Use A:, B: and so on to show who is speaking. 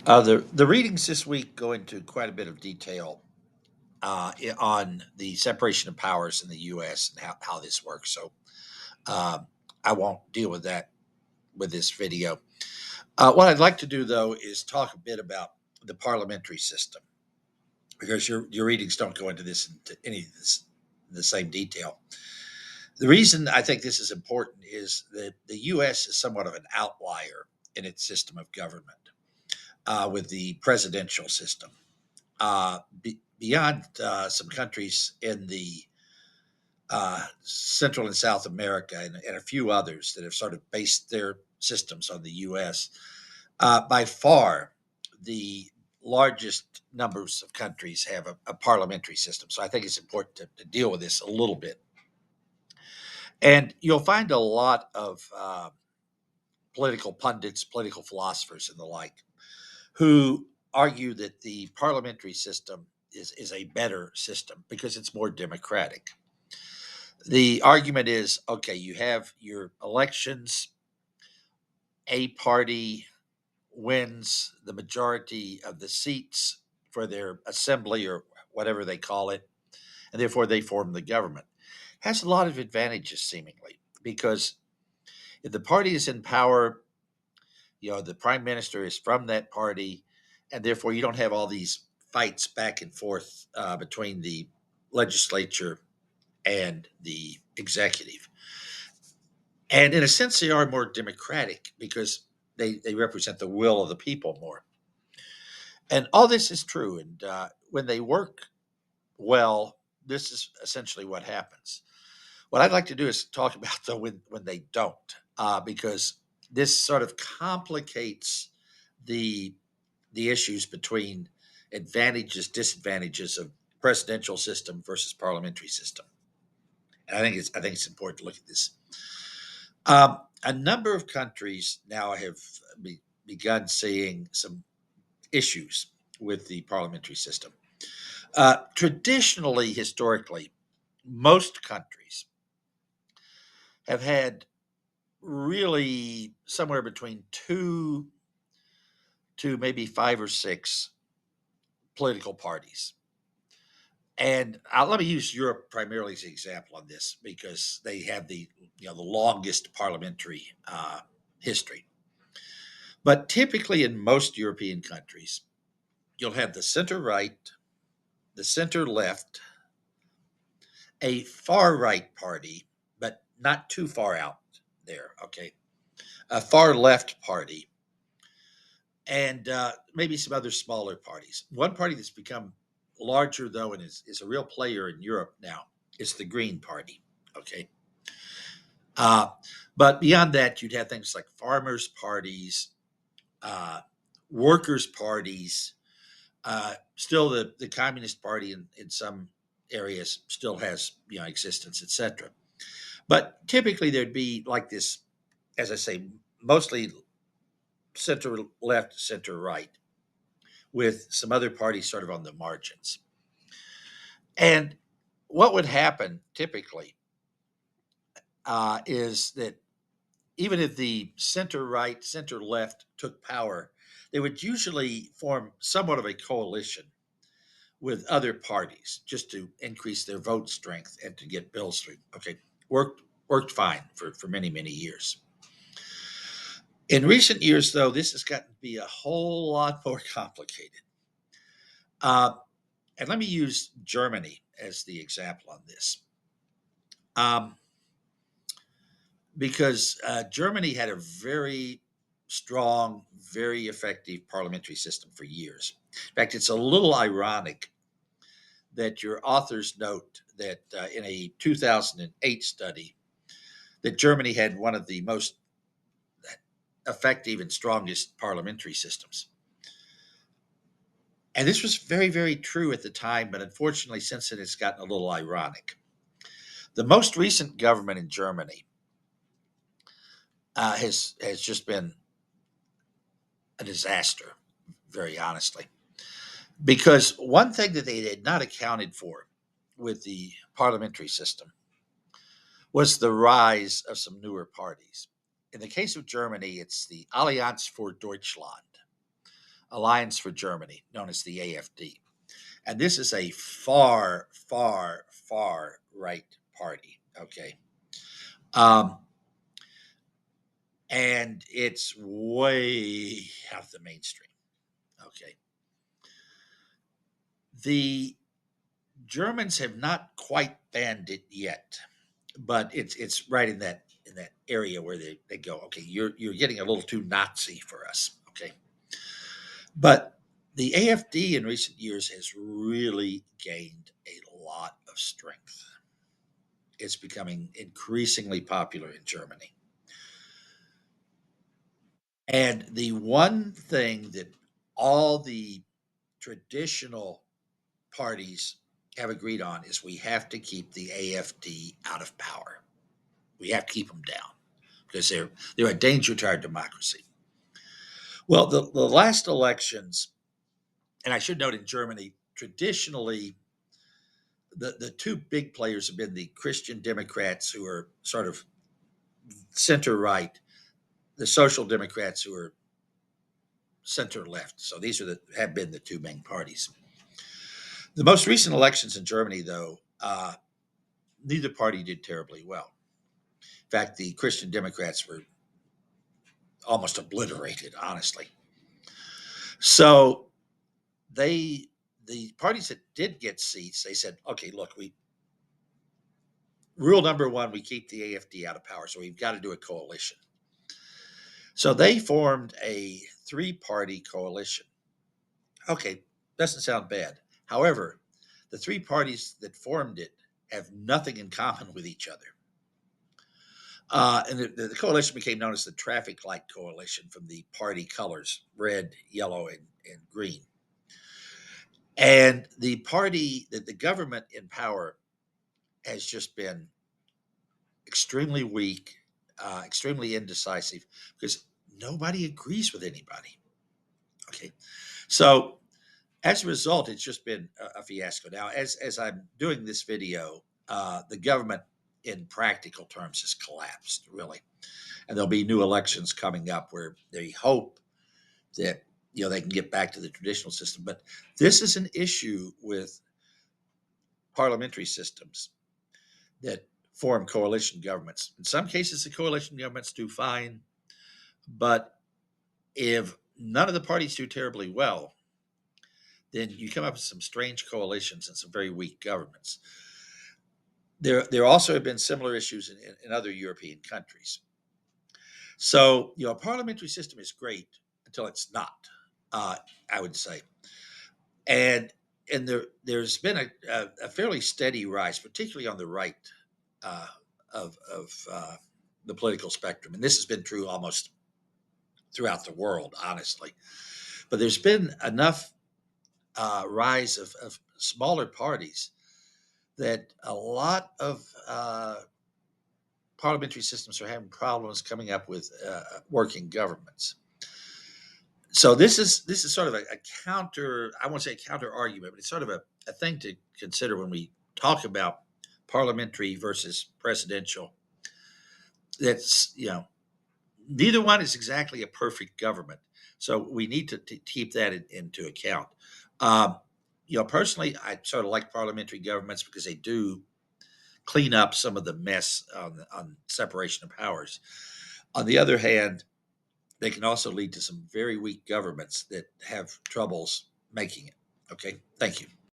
A: The readings this week go into quite a bit of detail on the separation of powers in the U.S. and how this works. So uh, I won't deal with that with this video. What I'd like to do, though, is talk a bit about the parliamentary system because your readings don't go into any of this in the same detail. The reason I think this is important is that the U.S. is somewhat of an outlier in its system of government with the presidential system. Beyond some countries in the Central and South America and a few others that have sort of based their systems on the U.S., by far the largest numbers of countries have a parliamentary system. So I think it's important to deal with this a little bit. And you'll find a lot of political pundits, political philosophers, and the like who argue that the parliamentary system is a better system because it's more democratic. The argument is okay, you have your elections, a party wins the majority of the seats for their assembly or whatever they call it, and therefore they form the government. Has a lot of advantages, seemingly, because if the party is in power, the prime minister is from that party, and therefore you don't have all these fights back and forth between the legislature and the executive. And in a sense, they are more democratic because they represent the will of the people more. And all this is true. And when they work well, this is essentially what happens. What I'd like to do is talk about though when they don't, because this sort of complicates the the issues between advantages, disadvantages of presidential system versus parliamentary system. And I think it's important to look at this. A number of countries now have begun seeing some issues with the parliamentary system. Traditionally, historically, most countries have had really somewhere between two to maybe five or six political parties. And let me use Europe primarily as an example on this because they have the longest parliamentary history. But typically, in most European countries, you'll have the center right, the center left, a far right party, but not too far out there. Okay, a far left party, and maybe some other smaller parties. One party that's become larger, though, and is a real player in Europe now is the Green Party. Okay. Uh, but beyond that, you'd have things like farmers' parties, uh, workers' parties. Still, the Communist Party in some areas still has existence, etc. But typically, there'd be like this, as I say, mostly center left, center right, with some other parties sort of on the margins. And what would happen typically is that even if the center right, center left took power, they would usually form somewhat of a coalition with other parties just to increase their vote strength and to get bills through. Okay, worked fine for many years. In recent years, though, this has gotten to be a whole lot more complicated. Uh, and let me use Germany as the example on this. Um, because Germany had a very strong, very effective parliamentary system for years. In fact, it's a little ironic that your authors note that in a 2008 study, that Germany had one of the most effective and strongest parliamentary systems. And this was very true at the time, but unfortunately, since then, it's gotten a little ironic. The most recent government in Germany has just been a disaster, very honestly. Because one thing that they had not accounted for with the parliamentary system was the rise of some newer parties. In the case of Germany, it's the Allianz for Deutschland. Alliance for Germany, known as the AfD. And this is a far, far, far right party. Okay. Um, and it's way out of the mainstream. Okay. The Germans have not quite banned it yet, but it's right in that area where they go, okay, you're getting a little too Nazi for us. Okay. But the AfD in recent years has really gained a lot of strength. It's becoming increasingly popular in Germany. And the one thing that all the traditional parties have agreed on is we have to keep the AfD out of power. We have to keep them down because they're a danger to our democracy. Well, the last elections, and I should note in Germany, traditionally the two big players have been the Christian Democrats, who are sort of center right, the Social Democrats, who are center left. So these are have been the two main parties. The most recent elections in Germany, though, neither party did terribly well. In fact, the Christian Democrats were almost obliterated, honestly. So they, the parties that did get seats, they said, okay, look, we rule number one, we keep the AfD out of power, so we've got to do a coalition. So they formed a three-party coalition. Okay, doesn't sound bad. However, the three parties that formed it have nothing in common with each other. And the coalition became known as the Traffic Light Coalition from the party colors red, yellow, and green. And the party, that the government in power has just been extremely weak, extremely indecisive because nobody agrees with anybody. Okay. So as a result, it's just been a fiasco. Now, as I'm doing this video, the government, in practical terms, has collapsed really, and there'll be new elections coming up where they hope that they can get back to the traditional system. But this is an issue with parliamentary systems that form coalition governments. In some cases, the coalition governments do fine, but if none of the parties do terribly well, then you come up with some strange coalitions and some very weak governments. There also have been similar issues in other European countries. So, a parliamentary system is great until it's not, I would say. And there's been a fairly steady rise, particularly on the right uh, of the political spectrum. And this has been true almost throughout the world, honestly. But there's been enough rise of smaller parties that a lot of parliamentary systems are having problems coming up with working governments. So this is sort of a counter. I won't say a counter argument, but it's sort of a thing to consider when we talk about parliamentary versus presidential. That's neither one is exactly a perfect government, so we need to keep that into account. Um, personally, I sort of like parliamentary governments because they do clean up some of the mess on separation of powers. On the other hand, they can also lead to some very weak governments that have troubles making it. Okay, thank you.